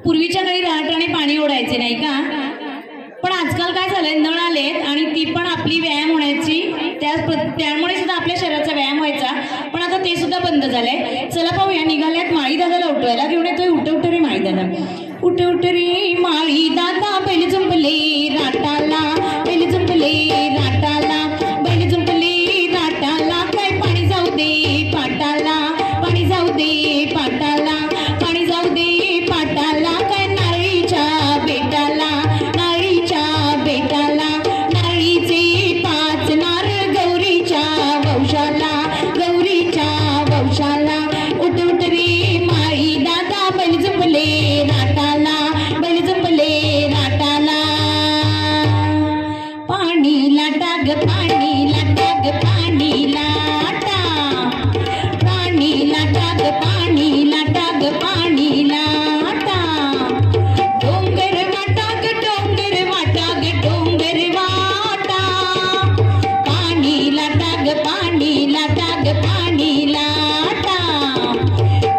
पूर्वीच्या काळी रहाटाने पाणी ओढायचे नाही का, पण आजकाल काय झालंय नळ आलेत आणि ती पण आपली व्यायाम होण्याची त्यामुळे सुद्धा आपल्या शरीराचा व्यायाम व्हायचा, पण आता ते सुद्धा बंद झालंय. चला पाहूया, निघाल्यात माळी दादाला उठवायला. घेऊन येतोय उठ उठ रे माळी दादा, उठ उठ रे माळी दादा, बैल जुंपले राटाला, बैल जुंपले राटाला, बैल जुंपले राटाला, काय पाणी जाऊ दे पाटाला, पाणी जाऊ दे पाटाला, पाणी जाऊ दे पाटाला, काय नाळीच्या बेटाला, नाळीच्या बेटाला, नाळीचे पाच नार गौरीच्या वंशाला, गौरीच्या वंशाला, उठ उठ रे माळी दादा, बैल जुंपले राटाला, बैल जुंपले राटाला, पाणी लाटा ग पाणी लाटा ग पाणी लाटा, पाणी लाटा ग पाणी लाटा ग पाणी लाटा, डोंगर वाटा ग डोंगर वाटा ग डोंगर वाटा, पाणी लाटा ग पाणी लाटा ग पाणी लाटा,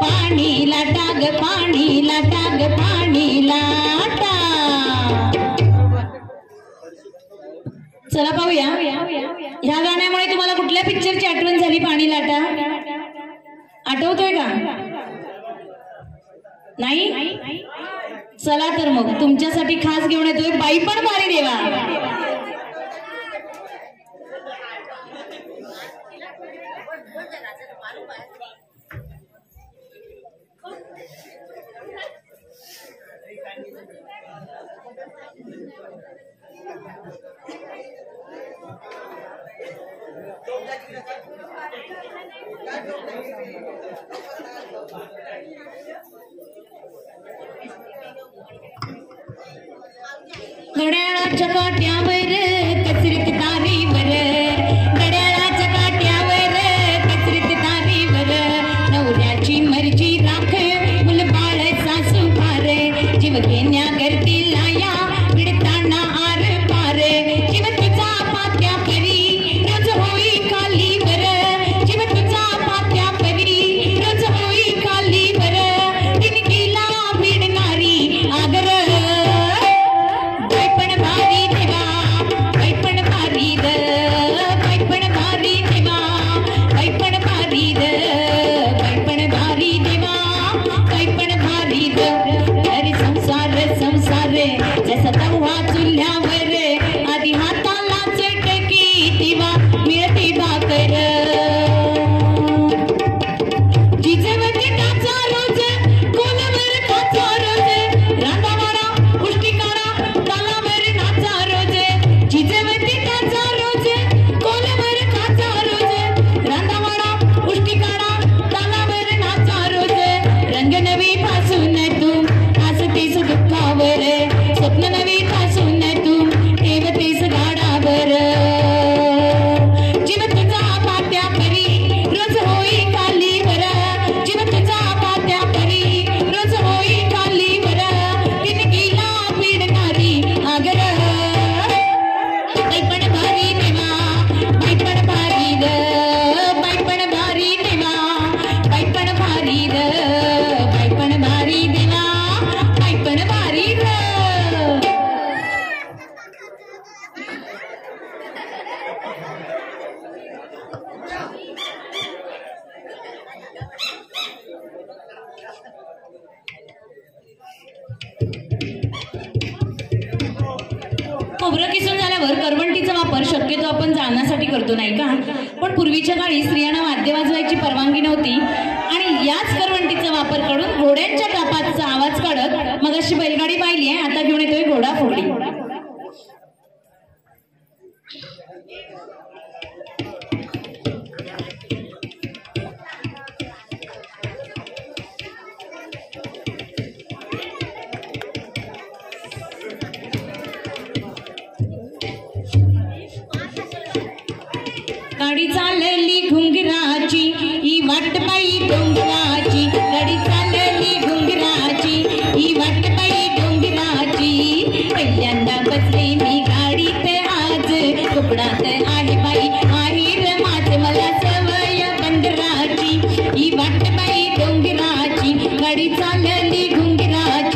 पाणी लाटा ग पाणी लाटा ग पाणी लाटा. चला पाहूया, ह्या गाण्यामुळे तुम्हाला कुठल्या पिक्चरची आठवण झाली? पाणी लाटा आठवतोय का? नाही? चला तर मग तुमच्यासाठी खास घेऊन येतोय बाई पण भारी देवा. घड्याळाच्या काट्यावर कचरीत तारीवर, घड्याळाच्या काट्यावर कचरीत तारीवर, नवऱ्याची मर्जी राख मुलबाळ सासू फार, जीव घेण्या करती लाया विडताना आर पार, जीव तुझा पात्या परी रोज होई खाली वर, जीव तुझा पात्या परी रोज होई खाली वर, तिनकीला भिडणारी आगर, बैपण भारी देवा, बैपण भारी द, बैपण भारी देवा, बैपण भारी द, बैपण भारी देवा, बैपण भारी द. अरे संसार संसार जसा तवा चुल्ह्यावर, आधी हाताला चटकी तेव्हा मिळते भाकर, जिजवती टाचा रोज कोलावर काचा रोज, रांधावाडा उष्टी काढा तालावर नाचा रोज, जिजवती टाचा रोज कोलावर काचा रोज, रांधावाडा उष्टी काढा तालावर नाचा रोज, रंग नवी पासून तू हसतेस दुःखावर, स्वप्न नवी पासून तू ठेवतेस गाडावर, जीव तुझा पात्या परी रोज होई खाली वर, जीव तुझा पात्या परी रोज होई खाली वर, तिनकीला भिडणारी आगर, बैपण भारी देवा, बैपण भारी द, बैपण भारी देवा, बैपण भारी द, बैपण भारी देवा, बैपण भारी द. खोबरं किसून झाल्यावर करवंटीचा वापर शक्यतो आपण जाळण्यासाठी करतो नाही का, पण पूर्वीच्या काळी स्त्रियांना वाद्य वाजवायची परवानगी नव्हती आणि याच करवंटीचा वापर करून घोड्यांच्या टापाचा आवाज काढत मगाशी बैलगाडी पाहिली आहे, आता घेऊन येतोय घोडा फोडी. गाडी चालली घुंगराची ही वाट बाई डोंगराची, गाडी चालली घुंगराची ही वाट बाई डोंगराची, पहिल्यांदा बसले मी गाडीत आज, कोकणात आहे बाई आहेर माझ मला सवय बंदराची, ही वाट बाई डोंगराची गाडी चालली घुंगराची.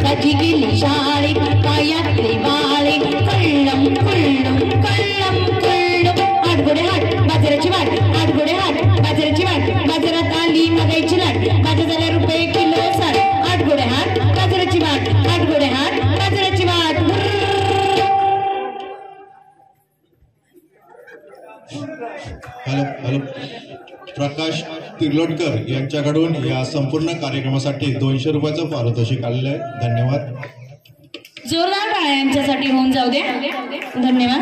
ताजी गेली शाळेत पायातले वाळे कळम कळम कळम कळम आठगोडे हाट बाजाराची वाट आठगोडे हाट बाजाराची वाट बाजारात आली महागाईची लाट माझ्या झाल्या रुपये किलो साठ आठगोडे हाट बाजाराची वाट आठगोडे हाट बाजाराची वाट हॅलो हॅलो प्रकाश तिर्लोटकर यांच्याकडून या संपूर्ण कार्यक्रमासाठी 200 रुपयाचं पारितोषिक आलेलं आहे. धन्यवाद. जोरदार टाळ्या यांच्यासाठी होऊन जाऊ दे. धन्यवाद.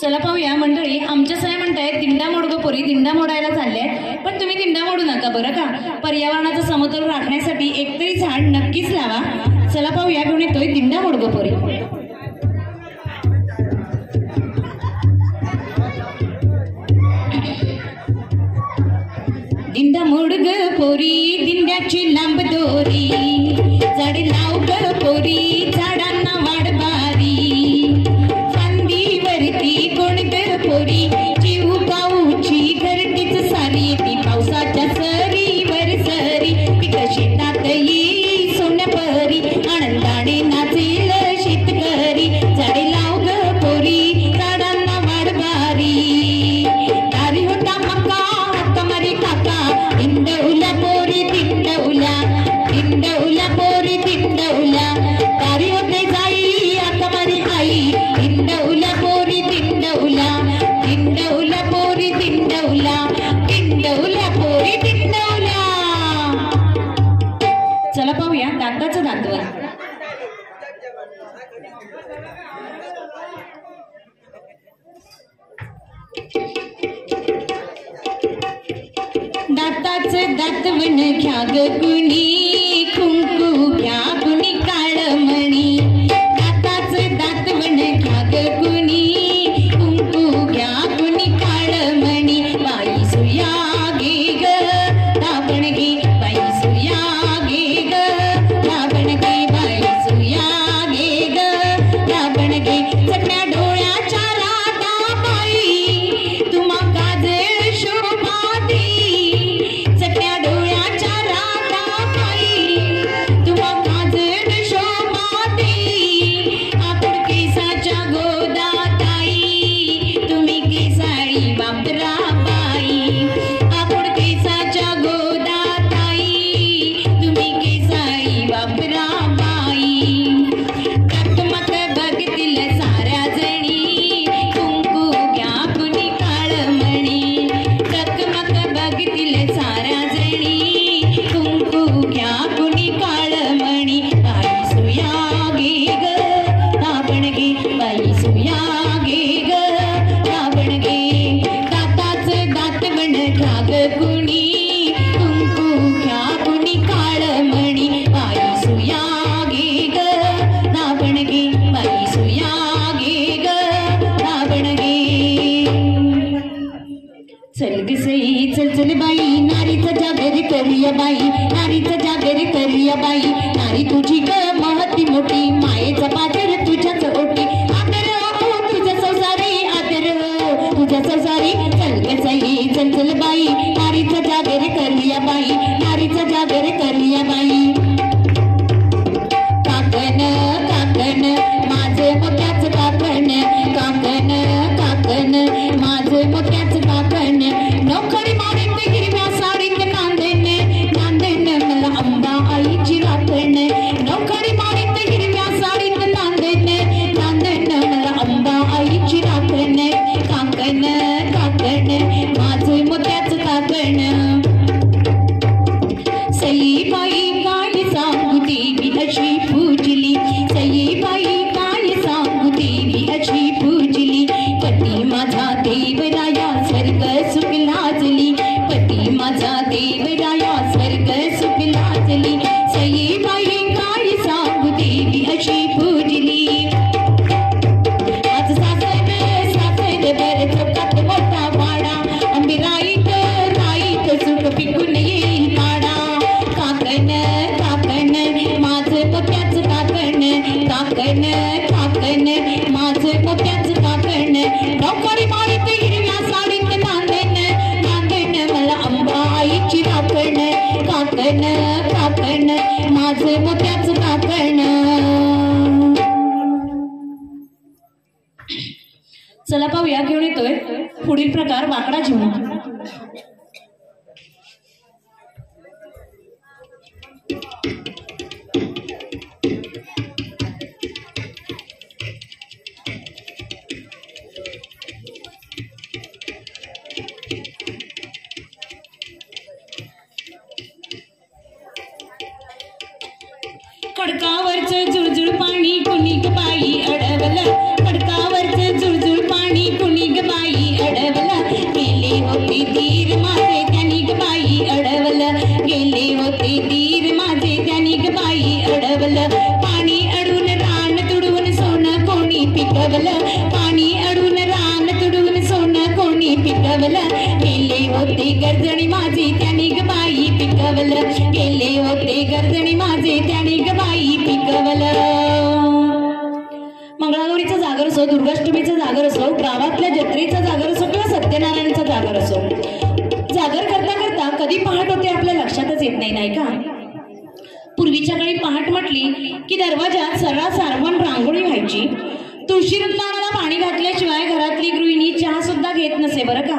चला पाहूया मंडळी. आमच्या सगळ्या म्हणतायत दिंडा मोड गो पोरी, दिंडा मोडायला चालले. पण तुम्ही दिंडा मोडू नका बरं का. पर्यावरणाचा समतोल राखण्यासाठी एकतरी झाड नक्कीच लावा. चला पाहूया घेऊन येतोय दिंडा मोड गो पोरी. दिंडा मोड ग पोरी दिंड्याची लांब दोरी झाडे लाव ग पोरी झाडांना वाढबारी फांदीवरती कोण ग पोरी जीव गाऊची घरटीच सारी ती पावसाच्या सरीवर सरी पिक शेतात येई सोन्यापरी आनंदाने नाचेल शेतकरी झाडे लाव ग पोरी झाडांना वाढबारी दारी होता मका हक्का मारी काका दिंडवल्या पोरी दिंडवल्या दिंडवल्या पोरी दिंडवल्या दारी होते जाई हक्का मारी आई दिंडवल्या पोरी दिंडवल्या दिंडवल्या पोरी दिंडवल्या दिंडवल्या पोरी दिंडवल्या. चला पाहूया दाताचं दातवर. दाताचं दातवण घ्या ग कुणी कुंकू घ्या कुणी काळमणी दाताचं दातवण घ्या ग कुणी कुंकू घ्या कुणी काळमणी बाई सुया घे ग दाबण घे बाई सुया घे ग दाबण घे बाई सुया घे ग दाबण घे चटण्या डोळ्याच्या राधा बाई तुम्हा काजळ शोभा दे चटण्या डोळ्याच्या राधा बाई तुम्हा काजळ शोभा दे आकुड केसाच्या गोदा ताई तुम्ही केसाळी वापरा बाई आकुड केसाच्या गोदा ताई तुम्ही केसाळी वापरा बाई टकमक बघतील साऱ्या जणी कुंकू घ्या कुणी काळमणी टकमक बघतील साऱ्या जणी कुंकू घ्या कुणी काळमणी बाई सुया घे ग दाबण घे बाई सुया घे ग दाबण घे दाताचं दातवण घ्या ग कुणी कुंकू घ्या कुणी काळमणी बाई सुया घे ग दाबण घे बाई सुया घे ग दाबण घे. चल ग सई चल चल बाई नारीचा जागर करूया बाई नारीचा जागर करूया बाई नारी तुझी ग महती मोठी मायेचा पादर तुझ्याच ओटी आदर हो तुझ्या संसारी आदर हो तुझ्या संसारी चल ग सई चल चल बाई नारीचा जागर करूया बाई नारीचा जागर करूया बाई. काकण काकण माझं मोत्याचं काकण काकण काकण माझं मोत्याचं काकण नोकरी मारीत हिरव्या साडीत नांदेन नांदेन मला अंबा आईची राखण नोकरी मारीत हिरव्या साडीत नांदेन नांदेन मला अंबा आईची राखण काकण काकण माझं मोत्याचं काकण. सईबाई काय सांगू देवी अशी पूजली सईबाई काय सांगू देवी अशी पूजली पती माझा देवराया स्वर्ग सुख लाजली पती माझा देवराया स्वर्ग सुख लाजली सईबाई काय सांगू देवी अशी पूजली. आज सासर सासर बर चौकात मोठा वाडा आंबे राईत राईत सुख पिकून येईल काडा पुढील प्रकार वाकडा जीवन. खडकावरचं जुळजुळ पाणी कुणी ग बाई अडवलं, खडकावरचं जुळजुळ पाणी कुणी ग बाई अडवलं, गेले होते तीर माझे त्यानी ग बाई अडवलं, गेले होते तीर माझे त्यानी ग बाई अडवलं, पाणी अडून रान तुडून सोनं कोणी पिकवलं, पाणी अडून रान तुडून सोनं कोणी पिकवलं, गेले होते गर्जणी माझे त्यानी ग बाई पिकवलं, गेले होते गर्जणी माझे त्यानी ग बाई पिकवलं. मंगळागौरीचा जागर असो, दुर्गाष्टमीचा जागर असो, गावातल्या जत्रेचा जागर असो किंवा सत्यनारायणचा जागर असो, जागर करता करता कधी पहाट होते आपल्या लक्षातच येत नाही, नाही का? पूर्वीच्या काळी पहाट म्हटली की दरवाजात सर्रास सारवण रांगोळी व्हायची. तुळशी रत्नाला पाणी घातल्याशिवाय घरातली गृहिणी चहा सुद्धा घेत नसे बरं का.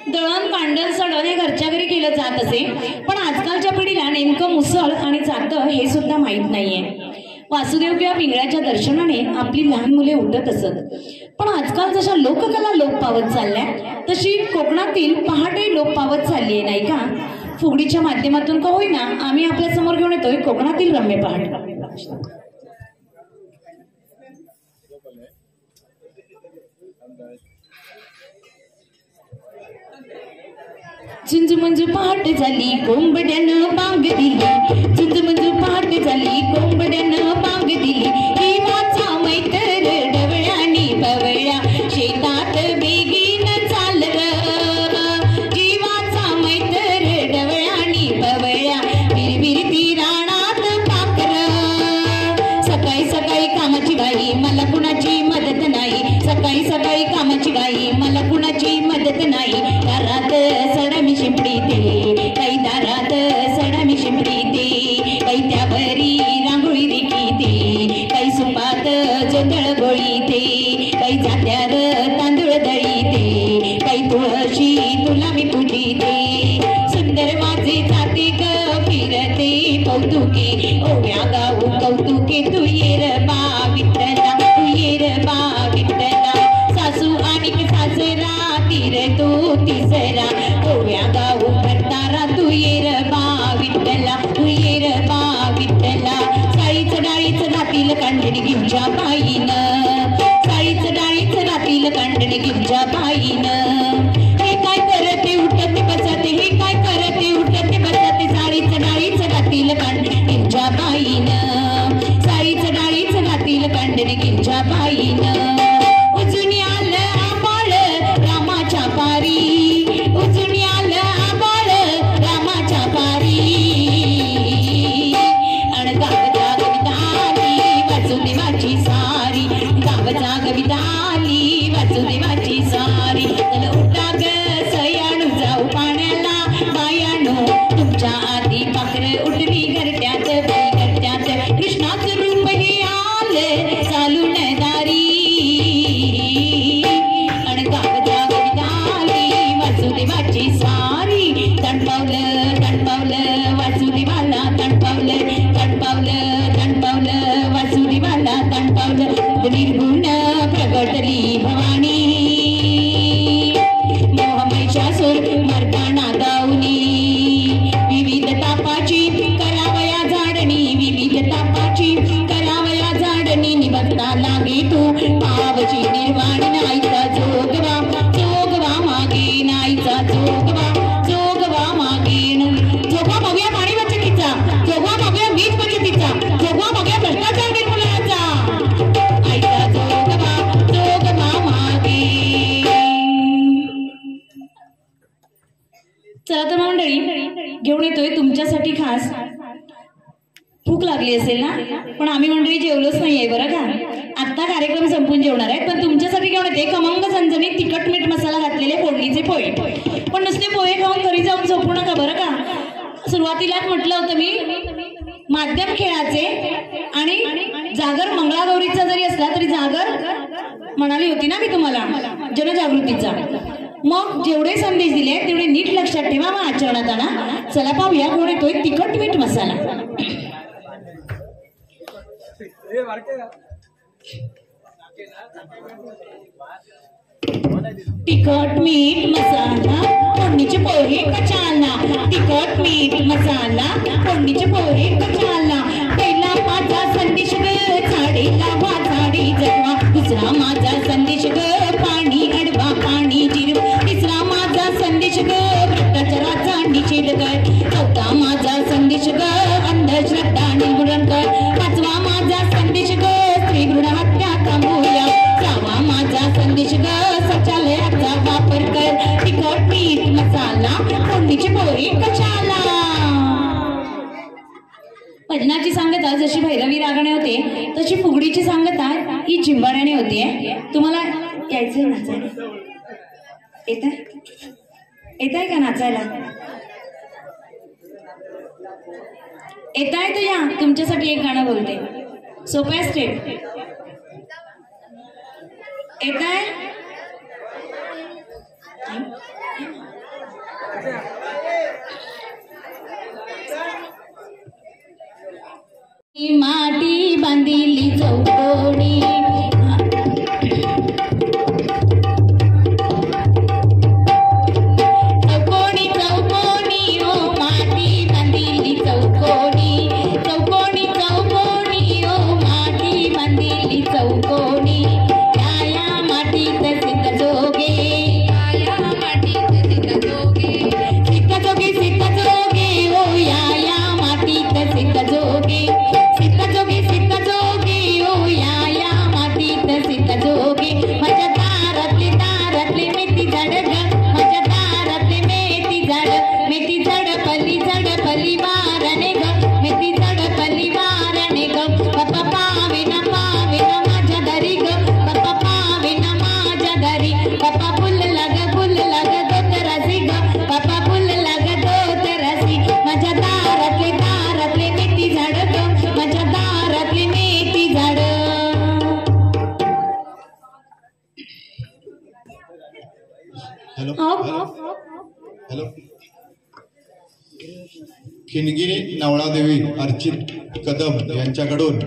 दळण कांडण सडण हे घरच्या घरी केलं जात असे, पण आजकालच्या पिढीला नेमकं मुसळ आणि जातं हे सुद्धा माहीत नाहीये. वासुदेव किंवा पिंगळ्याच्या दर्शनाने आपली लहान मुले उठत असत, पण आजकाल जशा लोककला लोप पावत चालल्या तशी कोकणातील पहाटही लोप पावत चालली आहे, नाही का? फुगडीच्या माध्यमातून का होईना आम्ही आपल्या समोर घेऊन येतोय कोकणातील रम्य पहाट. झुंजू पहाट झाली कोंबड्यानं बांग दिली, झुंजू पहाट झाली कोंबड्यानं बांग दिली, ही वाचा मैतर डवळ्यानी बवळ्या शेतात बेगीन चाल र, जीवाचा मैतर डवळ्यानी बवळ्या विरविरती राणात पाकर, सकाळी सकाळी कामाची बाई मला कुणाची मदत नाही, सकाळी सकाळी कामाची बाई मला कुणाची मदत नाही, दारात सडा मी शिंपडीते, काही दारात सडा मी शिंपडीते, काही त्यावरी रांगोळी रेखीते, काही सुपात जोंधळ गोळीते, काही जात्यार तांदूळ दळीते, काही तुळशी तुला मी पूजिते, सुंदर माझे जाते ग फिरते कौतुके, ओव्या गाऊ कौतुके, तू येर बा विठ्ठला, तू येर बा विठ्ठला, सासू आणि सासरा तीर तू तिसरा, ओव्या गाऊ भरतारा, तू येर बा विठ्ठला, तू येर बा विठ्ठला, साळीच डाळीच रातील कांडणी गिरजा बाईनं, साळीच डाळीच रातील कांडणी गिरजा बाईनं, हे काय करते उठते बसते, हे काय करते उठते बसते, साळीच डाळीच रातील कांडणी गिरजा बाईनं, साळीच डाळीच रातील कांडणी गिरजा बाईनं, उजून आलं आबाळ रामाच्या पारी, उजून आलं आबाळ रामाच्या पारी, अण गाव जागविताली वासुदेवाची सारी, गाव जागविताली वासुदेवाची सारी, चल उठा ग सयाणू जाऊ पाण्याला बायाणू, तुमच्या आधी पाखर उठली घरट्यात बाई घरट्यात, कृष्णाचं रूप हे आलं चालून दारी, अण गाव जागविताली वासुदेवाची सारी, तणपावलं तणपावलं वासुदेवाला तणपावलं, तणपावलं तणपावलं वासुदेवाला तणपावलं, निर्गुण प्रगटली भवानी, मोहमहिषासूर मर्दाना गाऊनी, विविध तापाची करावया झाडणी, विविध तापाची करावया झाडणी, निवडता लागे तू पावची निर्वाणी, नाहीचा जोगवा जोगवा मागे, नाहीचा जोगवा जोगवा मागे, जोगवा बघूया पाणी बचतीचा, जोगवा बघूया वीज बचतीचा, जोगवा बघूया भ्रष्टाचार निर्मूलनाचा, आईचा जोगवा जोगवा मागे. चला तर मंडळी घेऊन येतोय तुमच्यासाठी खास. भूक लागली असेल ना, पण आम्ही मंडळी जेवलोच नाहीये बरं का. आता कार्यक्रम संपून जेवणार आहेत, पण तुमच्यासाठी घेऊन येते खमंग झणझणीत तिखट मीठ मसाला घातलेले फोडणीचे पोहे. पण नुसते पोहे खाऊन घरी जाऊन झोपू नका बरं का. सुरुवातीलाच म्हटलं होतं मी, माध्यम खेळाचे आणि जागर मंगळागौरीचा जरी असला तरी जागर म्हणाली होती ना मी तुम्हाला जनजागृतीचा. मग जेवढे संदेश दिले तेवढे नीट लक्षात ठेवा व आचरणात आणा. चला पाहूया कोण येतोय तिखट मीठ मसाला. तिखट मीठ मसाला फोडणीचे पोहे कचालना. तिखट मीठ मसाला फोडणीचे पोहे कचालना. पहिला माझा संदेश ग झाडेला वाझाडी जगवा. दुसरा माझा संदेश ग पाणी अडवा पाणी जिरवा. तिसरा माझा संदेश ग भ्रष्टाचाराचा निषेध कर. चौथा माझा संदेश ग अंधश्रद्धा निर्मूलन कर. पाचवा माझा संदेश ग स्त्री भ्रूण हत्या थांबवूया. सहावा माझा संदेश ग शौचालयाचा वापर कर. तिखट मीठ मसाला फोडणीचे पोहे कशाला. भजनाची सांगता जशी भैरवी रागाने होते तशी फुगडीची सांगता ही जिंबाड्याने होते. तुम्हाला यायचंय नाचायला? येताय का नाचायला? येताय तर या. तुमच्यासाठी एक गाणं बोलते. सोपं स्टेप. येताय? माटी बांधिली चौकोनी. चौकोनी चौकोनी ओ माटी बांधिली चौकोनी. चौकोनी चौकोनी ओ माटी बांधिली चौकोनी. या मातीत सिद्ध जोगे. या मातीत सिद्ध जोगे. सिद्ध जोगे सिद्ध जोगे ओ या मातीत सिद्ध जोगे. सिद्ध जोगे सिद्ध जोगे ओ या मातीत सिद्ध जोगे. माझ्या दारातले मेथी झाड ग. माझ्या दारातले मेथी झाड. मेथी झाड पली वारणे ग. मेथी झाड पली वारणे ग. पप्पा पावे ना माझ्या दारी ग. पप्पा पावे ना माझ्या दारी. पप्पा फुल लाग दोतरासी ग. पप्पा फुल लाग दोतरासी. माझ्या दारातले मेथी झाड ग. माझ्या दारातले मेथी झाड. Hello hello. खिनगी नवळादेवी अर्चित कदम यांच्याकडून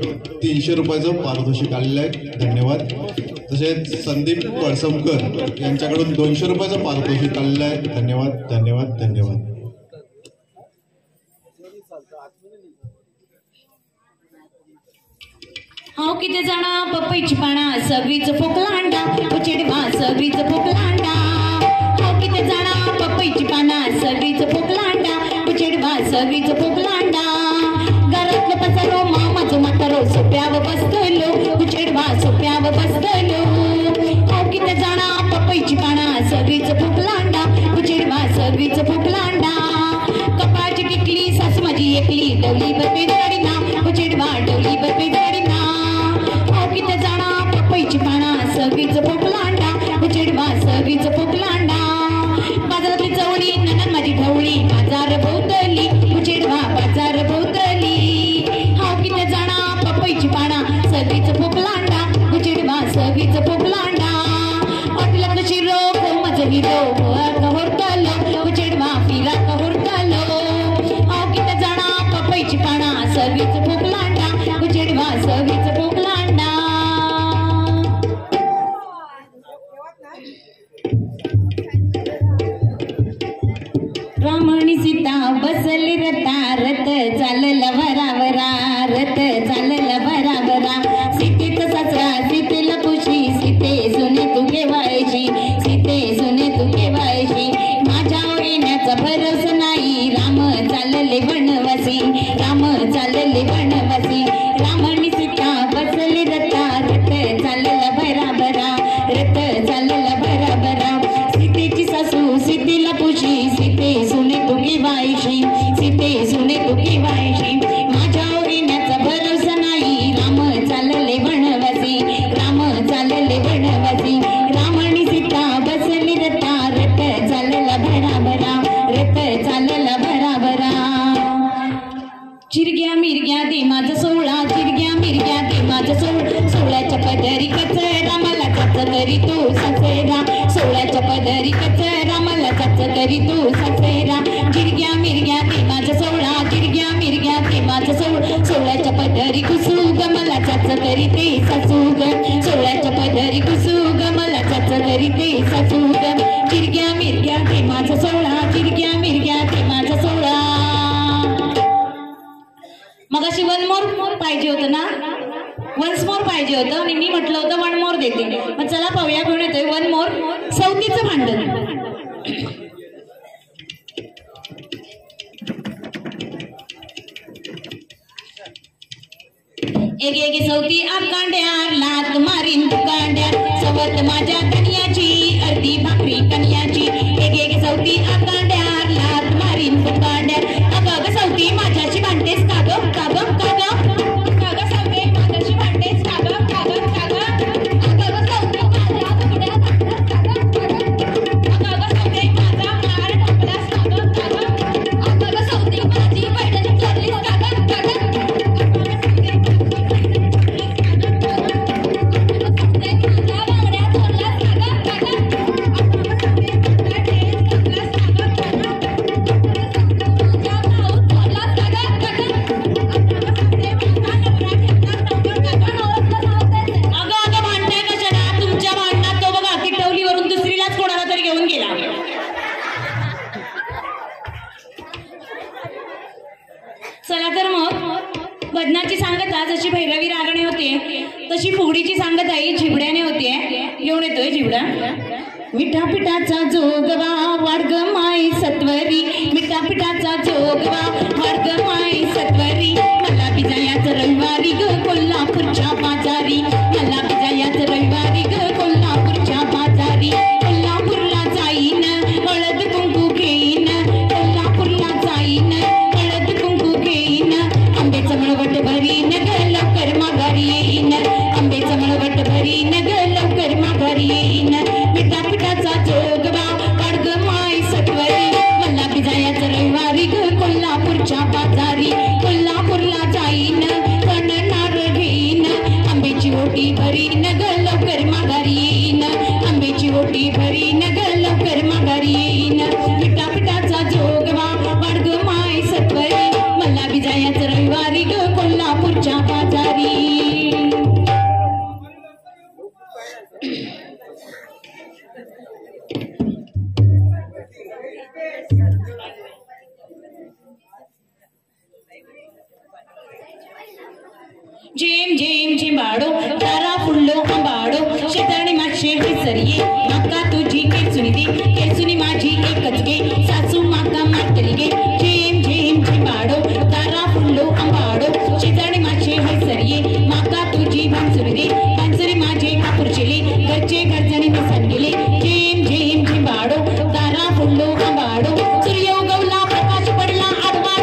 300 रुपयाचं पारितोषिक आलेलं आहे. धन्यवाद. तसेच संदीप पळसमकर यांच्याकडून 200 रुपयाचं पारितोषिक आलेलं आहे. धन्यवाद धन्यवाद धन्यवाद. हाव किती जाणा पपईची पाना सगळीच फोकला अंडा. उचेडवा सगळीच फोकला अंडा. हाव किती जाणा पपईची पाना सगळीच फोकला अंडा. उचेडवा सगळीच फोकला अंडा. घरातलं पसारो मामाचं म्हातारो सोप्यावर बसतलो. उचेडवा सोप्यावर बसतलो. हाव किती जाणा पपईची पाना सगळीच फोकला अंडा. उचेडवा सगळीच फोकला अंडा. कपाळची टिकली सासू माझी एकली डवली बरपे झाडी ना. उचेडवा डवली बरपे झाडी ना. किती जाणा पपईची पाना सगळीच फोकला अंडा. उचेडवा सगळीच फोकला अंडा. बाजारातली चवळी ननन माझी ढवळी. बाजार भोवतली उचेडवा बाजार भोवतली. हाव किती जाणा पपईची पाना सगळीच फोकला अंडा. उचेडवा सगळीच फोकला अंडा. हॉटेलातलं शिरो कोमचं हिरो कहोरतलो. उचेडवा फिरा कहोरतलो. हाव किती जाणा पपईची पाना सगळीच फोकला अंडा. उचेडवा सगळीच फोकला अंडा. रामणी सीता बसले रथ चालल वरावरा. रथ चालल वरावरा. सीतेचा सासरा सीतेला खुशी. सीते सुने तू केवायची. सीते सुने तू केवायची. माझ्या येण्याचा भरोसा नाही. राम चालले वनवासी. राम चालले वनवासी. रामणी सीता बसले रथ चालल भराभरा. रथ चालल भराभरा. सीतेची सासू सीतेला पुशी. सीते सुने तू केवायची. सीते सुने तू केवायची. माझ्या येण्याचा भरोसा नाही. राम चालले वनवासी. राम चालले वनवासी. रामणी सीता बसली रथ चालला भराभरा. रथ चालला भराभरा. चिरग्या मिरग्या दे माझा सोहळा. चिरग्या मिरग्या दे माझा सोहळा. सोहळ्याच्या पदरी कचरा मला कच करी तू सचरा. सोहळ्याच्या पदरी कचरा रामाला चाच करी तू सासरा जिरग्या मिरग्या ते माझा सोळा जिरग्या मिरग्या ते माझा सोळ्याच्या पदरी कुसू ग मला चाच करी ते सासू ग सोळ्याच्या पदरी कुसू ग मला चाच करी ते सासू ग जिरग्या मिरग्या ते माझा सोळा जिरग्या मिरग्या ते माझा सोळा. मग अशी वन मोर पाहिजे होतं ना वन्स मोर पाहिजे होतं आणि मी म्हटलं होतं वन मोर देते. मग चला पाहूया घेऊन येतोय वन मोर सवतीचं भांडण. एक एक सवती आकांड्या लात मारीन तुकांड्या सवत माझ्या कन्याची अर्धी भाकरी कन्याची. एक एक सवती आकांड्या लात मारीन तुकांड्या अगं सवती माझ्याशी भांडतेस का ग का ग का ग का ग सवती माझ्याशी भांडतेस का ग का ग का ग अगं सवती माझ्या तुकड्या टाकल्यास का ग अगं सवती माझा मार टाकल्यास का ग का ग अगं सवती माझी पैठणी चोरलीस का ग का ग चला तर मग भजनाची सांगता जशी भैरवी रागणे होते तशी फुगडीची सांगताही झिबड्याने होते. घेऊन येतोय झिबडा. मिठा पिठाचा जोगवा वाडग माई सत्वरी मिठा पिठाचा जोगवा वाडग माई सत्वरी मला बिजायाच रविवारी ग कोल्हापूरच्या बाजारी मला बिजायाच रविवारी ग कोल्हापूरच्या बाजारी कोल्हापूरला जाईन हळद कुंकू घेईन कोल्हापूरला जाईन हळद कुंकू घेईन आंब्याचं मळवट भरीन ग लवकर माघारी येईन आंब्याचं मळवट भरीन ग लवकर माघारी येईन मिठा पिठाचा जोगवा वाडग माई सत्वरी मला बिजायाच रविवारी ग कोल्हापूरच्या बाजारी कोल्हापूरला जाईन पण नारळ घेईन आंब्याची ओटी भरीन ग लवकर माघारी येईन आंब्याची ओटी भरीन ग लवकर माघारी येईन मिठा पिठाचा जोगवा वाडग माई सत्वरी मला बिजायाच रविवारी ग कोल्हापूरच्या बाजारी. जेम जेम झिंबाडो तारा फुल्लो आंबाडो शेताणी माशे विसरिये माका तुझी केसुनी दे केसुनी माझी एकच गे सासू माका मातरी गे जेम जेम झिंबाडो तारा फुल्लो आंबाडो शेताणी माशे विसरिये माका तुझी भांसुरी दे भांसुरी माझे कापूर चिले घरचे घरजणी निसन गेले जेम जेम झिंबाडो तारा फुल्लो आंबाडो सूर्य उगवला प्रकाश पडला आडवा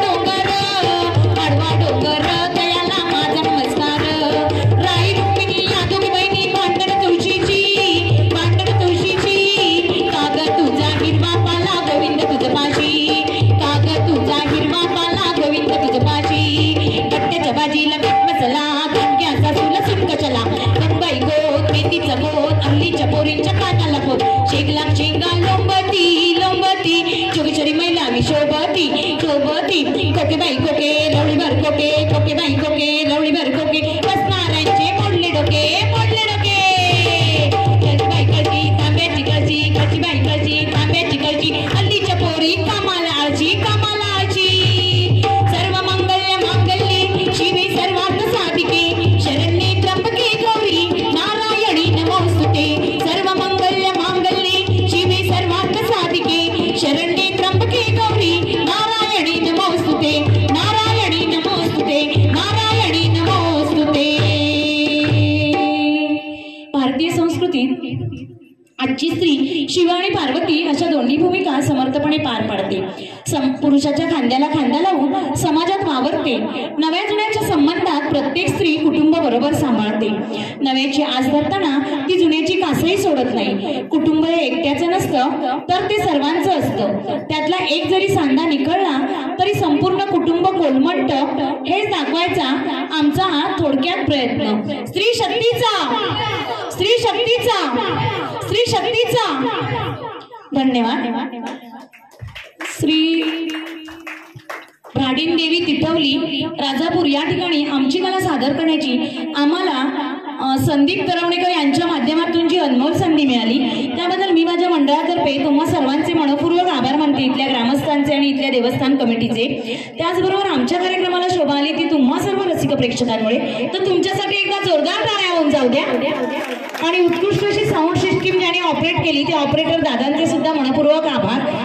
डोंगर दयाला माझा नमस्कार राई रुक्मिणी या दोघी बहिणी भांडण तुळशीची काग तुझा हिरवा पाला गोविंद तुझ पाशी काग तुझा हिरवा पाला गोविंद तुझ पाशी कट्ट्याच्या भाजीला मीठ मसाला गणग्याचा सुला सुंक चला मुंबई गोत मेथीचा गोत अल्लीच्या पोरींच्या कानाला पोत शेगला शेंगा लोंबती लोंबती जोगेश्वरी महिला विशोभती शोभती कोके बाई कोके लवळी भर कोके बाई कोके लवळी भर कोके बसणाऱ्यांचे मोडले डोके कळची बाई कळची तांब्याची कळची बाई कळची तांब्याची कळची हल्लीच्या पोरी कामाला आळची सर्व मंगल्य मांगल्ये शिवे सर्वार्थ साधिके शरण्ये त्र्यंबके गौरी नारायणी नमोस्तुते सर्व मंगल्य मांगल्ये शिवे सर्वार्थ साधिके शरण्ये त्र्यंबके गौरी नारायणी नमोस्तुते नारायणी नमोस्तुते नारायणी नमोस्तुते. भारतीय संस्कृतीत आजची स्त्री शिव आणि पार्वती अशा दोन्ही भूमिका समर्थपणे पार पाडते. पुरुषाच्या खांद्याला खांदा लावून समाजात वावरते. नव्या जुन्याच्या संबंधात प्रत्येक स्त्री कुटुंब बरोबर सांभाळते. नव्याची आस धरताना ती जुन्याची कासही सोडत नाही. कुटुंब हे एकट्याचं नसतं तर ते सर्वांचं असतं. त्यातला एक जरी सांधा निखळला तरी संपूर्ण कुटुंब कोलमडतं हेच दाखवायचा आमचा हा थोडक्यात प्रयत्न. स्त्री शक्तीचा धन्यवाद. श्री भाडीन देवी तिथवली राजापूर या ठिकाणी आमची कला सादर करण्याची आम्हाला संदीप तरवणेकर यांच्या माध्यमातून जी अनमोल संधी मिळाली त्याबद्दल मी माझ्या मंडळातर्फे तुम्हा सर्वांचे मनपूर्वक आभार मानते, इथल्या ग्रामस्थांचे आणि इथल्या देवस्थान कमिटीचे. त्याचबरोबर आमच्या कार्यक्रमाला शोभा आली ती तुम्हा सर्व रसिक प्रेक्षकांमुळे. तर तुमच्यासाठी एकदा जोरदार टाळ्या होऊन जाऊ द्या. आणि उत्कृष्ट अशी साऊंड सिस्टीम ज्याने ऑपरेट केली ते ऑपरेटर दादांचे सुद्धा मनपूर्वक आभार.